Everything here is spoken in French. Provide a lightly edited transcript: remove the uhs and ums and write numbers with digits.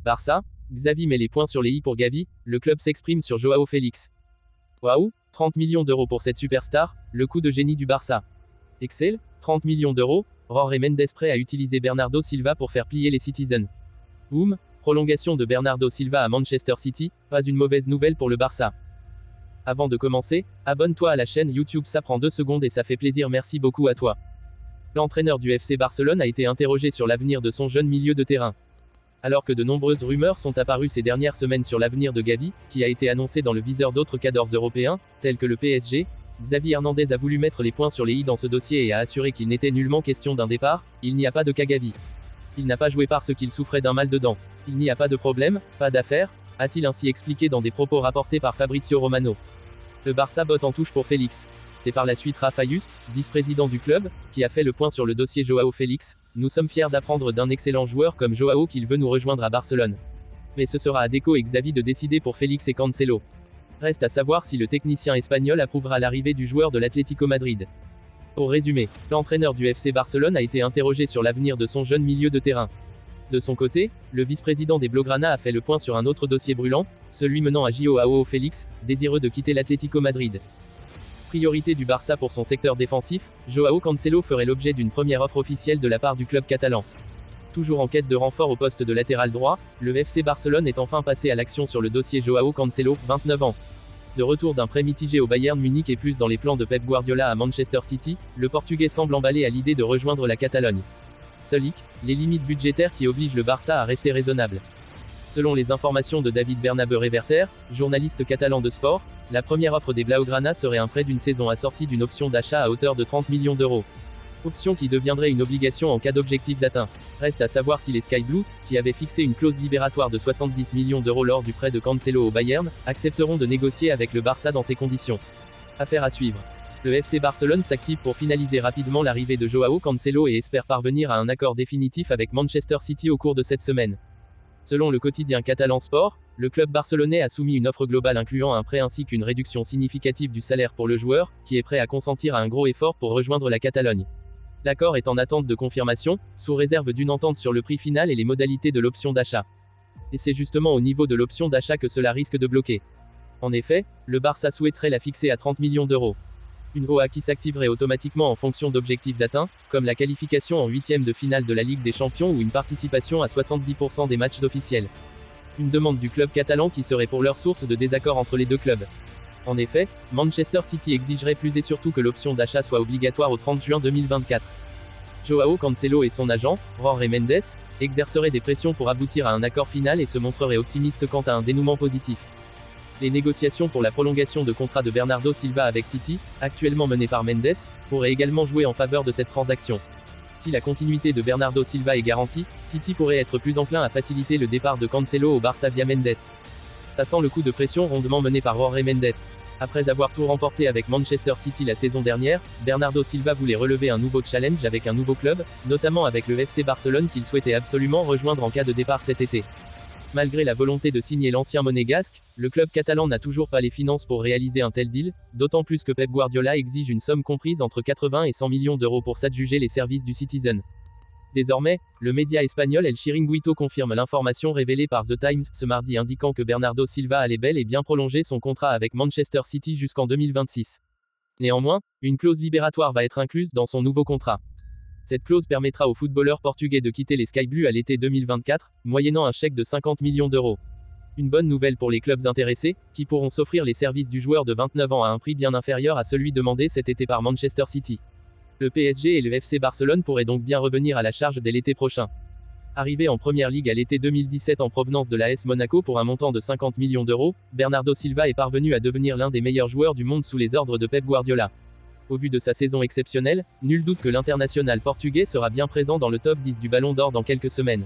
Barça, Xavi met les points sur les i pour Gavi, le club s'exprime sur Joao Félix. Waouh, 30 millions d'euros pour cette superstar, le coup de génie du Barça. Excel, 30 millions d'euros, Jorge Mendes prêt à utiliser Bernardo Silva pour faire plier les Citizens. Boum, prolongation de Bernardo Silva à Manchester City, pas une mauvaise nouvelle pour le Barça. Avant de commencer, abonne-toi à la chaîne YouTube, ça prend 2 secondes et ça fait plaisir, merci beaucoup à toi. L'entraîneur du FC Barcelone a été interrogé sur l'avenir de son jeune milieu de terrain. Alors que de nombreuses rumeurs sont apparues ces dernières semaines sur l'avenir de Gavi, qui a été annoncé dans le viseur d'autres cadors européens, tels que le PSG, Xavi Hernandez a voulu mettre les points sur les i dans ce dossier et a assuré qu'il n'était nullement question d'un départ, il n'y a pas de cas Gavi. Il n'a pas joué parce qu'il souffrait d'un mal de dents. Il n'y a pas de problème, pas d'affaire, a-t-il ainsi expliqué dans des propos rapportés par Fabrizio Romano. Le Barça botte en touche pour Félix. C'est par la suite Rafa Just, vice-président du club, qui a fait le point sur le dossier Joao Félix. Nous sommes fiers d'apprendre d'un excellent joueur comme Joao qu'il veut nous rejoindre à Barcelone. Mais ce sera à Deco et Xavi de décider pour Félix et Cancelo. Reste à savoir si le technicien espagnol approuvera l'arrivée du joueur de l'Atlético Madrid. Pour résumer, l'entraîneur du FC Barcelone a été interrogé sur l'avenir de son jeune milieu de terrain. De son côté, le vice-président des Blaugrana a fait le point sur un autre dossier brûlant, celui menant à Joao Félix, désireux de quitter l'Atlético Madrid. Priorité du Barça pour son secteur défensif, Joao Cancelo ferait l'objet d'une première offre officielle de la part du club catalan. Toujours en quête de renfort au poste de latéral droit, le FC Barcelone est enfin passé à l'action sur le dossier Joao Cancelo, 29 ans. De retour d'un prêt mitigé au Bayern Munich et plus dans les plans de Pep Guardiola à Manchester City, le Portugais semble emballé à l'idée de rejoindre la Catalogne. Seul hic, les limites budgétaires qui obligent le Barça à rester raisonnable. Selon les informations de David Bernabé Reverter, journaliste catalan de sport, la première offre des Blaugrana serait un prêt d'une saison assorti d'une option d'achat à hauteur de 30 millions d'euros. Option qui deviendrait une obligation en cas d'objectifs atteints. Reste à savoir si les Sky Blues, qui avaient fixé une clause libératoire de 70 millions d'euros lors du prêt de Cancelo au Bayern, accepteront de négocier avec le Barça dans ces conditions. Affaire à suivre. Le FC Barcelone s'active pour finaliser rapidement l'arrivée de Joao Cancelo et espère parvenir à un accord définitif avec Manchester City au cours de cette semaine. Selon le quotidien catalan Sport, le club barcelonais a soumis une offre globale incluant un prêt ainsi qu'une réduction significative du salaire pour le joueur, qui est prêt à consentir à un gros effort pour rejoindre la Catalogne. L'accord est en attente de confirmation, sous réserve d'une entente sur le prix final et les modalités de l'option d'achat. Et c'est justement au niveau de l'option d'achat que cela risque de bloquer. En effet, le Barça souhaiterait la fixer à 30 millions d'euros. Une OA qui s'activerait automatiquement en fonction d'objectifs atteints, comme la qualification en huitième de finale de la Ligue des Champions ou une participation à 70% des matchs officiels. Une demande du club catalan qui serait pour leur source de désaccord entre les deux clubs. En effet, Manchester City exigerait plus et surtout que l'option d'achat soit obligatoire au 30 juin 2024. Joao Cancelo et son agent, Jorge Mendes, exerceraient des pressions pour aboutir à un accord final et se montreraient optimistes quant à un dénouement positif. Les négociations pour la prolongation de contrat de Bernardo Silva avec City, actuellement menées par Mendes, pourraient également jouer en faveur de cette transaction. Si la continuité de Bernardo Silva est garantie, City pourrait être plus enclin à faciliter le départ de Cancelo au Barça via Mendes. Ça sent le coup de pression rondement mené par Jorge Mendes. Après avoir tout remporté avec Manchester City la saison dernière, Bernardo Silva voulait relever un nouveau challenge avec un nouveau club, notamment avec le FC Barcelone qu'il souhaitait absolument rejoindre en cas de départ cet été. Malgré la volonté de signer l'ancien monégasque, le club catalan n'a toujours pas les finances pour réaliser un tel deal, d'autant plus que Pep Guardiola exige une somme comprise entre 80 et 100 millions d'euros pour s'adjuger les services du Citizen. Désormais, le média espagnol El Chiringuito confirme l'information révélée par The Times ce mardi indiquant que Bernardo Silva allait bel et bien prolonger son contrat avec Manchester City jusqu'en 2026. Néanmoins, une clause libératoire va être incluse dans son nouveau contrat. Cette clause permettra au footballeur portugais de quitter les Sky Blues à l'été 2024, moyennant un chèque de 50 millions d'euros. Une bonne nouvelle pour les clubs intéressés, qui pourront s'offrir les services du joueur de 29 ans à un prix bien inférieur à celui demandé cet été par Manchester City. Le PSG et le FC Barcelone pourraient donc bien revenir à la charge dès l'été prochain. Arrivé en Première Ligue à l'été 2017 en provenance de l'AS Monaco pour un montant de 50 millions d'euros, Bernardo Silva est parvenu à devenir l'un des meilleurs joueurs du monde sous les ordres de Pep Guardiola. Au vu de sa saison exceptionnelle, nul doute que l'international portugais sera bien présent dans le top 10 du Ballon d'Or dans quelques semaines.